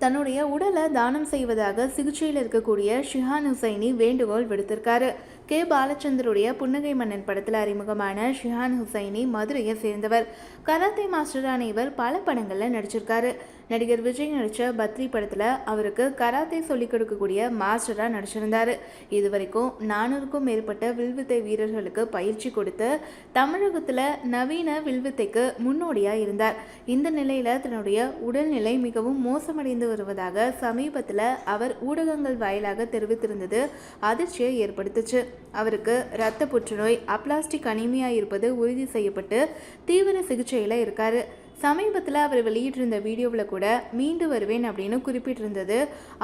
தன்னுடைய உடலை தானம் செய்வதாக சிகிச்சையில் இருக்கக்கூடிய ஷிஹான் ஹுசைனி வேண்டுகோள் விடுத்திருக்காரு. கே பாலச்சந்தருடைய புன்னகை மன்னன் படத்தில் அறிமுகமான ஷிஹான் ஹுசைனி மதுரையை சேர்ந்தவர். கராத்தே மாஸ்டரான இவர் பல படங்களில் நடிச்சிருக்காரு. நடிகர் விஜய் நடித்த பத்ரி படத்தில் அவருக்கு கராத்தே சொல்லிக் கொடுக்கக்கூடிய மாஸ்டராக நடிச்சிருந்தார். இதுவரைக்கும் 400க்கும் மேற்பட்ட வில்வித்தை வீரர்களுக்கு பயிற்சி கொடுத்து தமிழகத்தில் நவீன வில்வித்தைக்கு முன்னோடியாக இருந்தார். இந்த நிலையில் தன்னுடைய உடல்நிலை மிகவும் மோசமடைந்து வருவதாக சமீபத்தில் அவர் ஊடகங்கள் வாயிலாக தெரிவித்திருந்தது அதிர்ச்சியை ஏற்படுத்துச்சு. அவருக்கு இரத்த புற்றுநோய், அப்ளாஸ்டிக் அனீமியா இருப்பது உறுதி செய்யப்பட்டு தீவிர சிகிச்சையில் இருக்காரு. சமீபத்தில் அவர் வெளியிட்டிருந்த வீடியோவில் கூட மீண்டு வருவேன் அப்படின்னு குறிப்பிட்டிருந்தது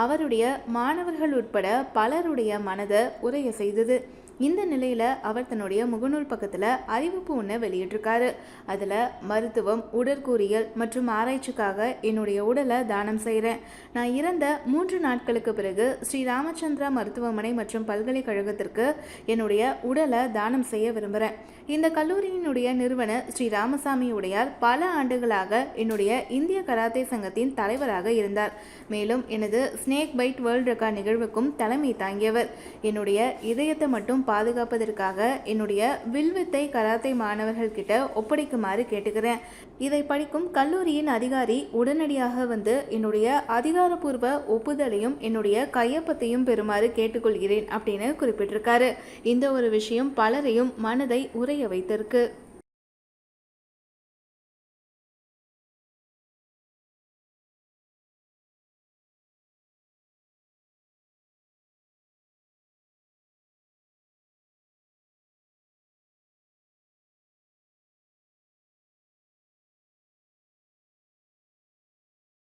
அவருடைய மாணவர்கள் உட்பட பலருடைய மனதை உறைய செய்தது. இந்த நிலையில் அவர் தன்னுடைய முகநூல் பக்கத்தில் அறிவிப்பு ஒன்று வெளியிட்டிருக்காரு. அதில் மருத்துவம், உடற்கூறியல் மற்றும் ஆராய்ச்சிக்காக என்னுடைய உடலை தானம் செய்கிறேன். நான் இறந்த 3 நாட்களுக்கு பிறகு ஸ்ரீ ராமச்சந்திரா மருத்துவமனை மற்றும் பல்கலைக்கழகத்திற்கு என்னுடைய உடலை தானம் செய்ய விரும்புகிறேன். இந்த கல்லூரியினுடைய நிறுவனர் ஸ்ரீ ராமசாமி உடையார் பல ஆண்டுகளாக என்னுடைய இந்திய கராத்தே சங்கத்தின் தலைவராக இருந்தார். மேலும் எனது ஸ்னேக் பைட் வேர்ல்ட் ரெக்கார்ட் நிகழ்வுக்கும் தலைமை தாங்கியவர். என்னுடைய இதயத்தை மட்டும் பாதுகாப்பதற்காக என்னுடைய வில்வித்தை கராத்தே மாணவர்கள் கிட்ட ஒப்படைக்குமாறு கேட்டுக்கிறேன். இதை படிக்கும் கல்லூரியின் அதிகாரி உடனடியாக வந்து என்னுடைய அதிகாரப்பூர்வ ஒப்புதலையும் என்னுடைய கையொப்பத்தையும் பெறுமாறு கேட்டுக்கொள்கிறேன் அப்படின்னு குறிப்பிட்டிருக்காரு. இந்த ஒரு விஷயம் பலரையும் மனதை உறைய வைத்திருக்கு.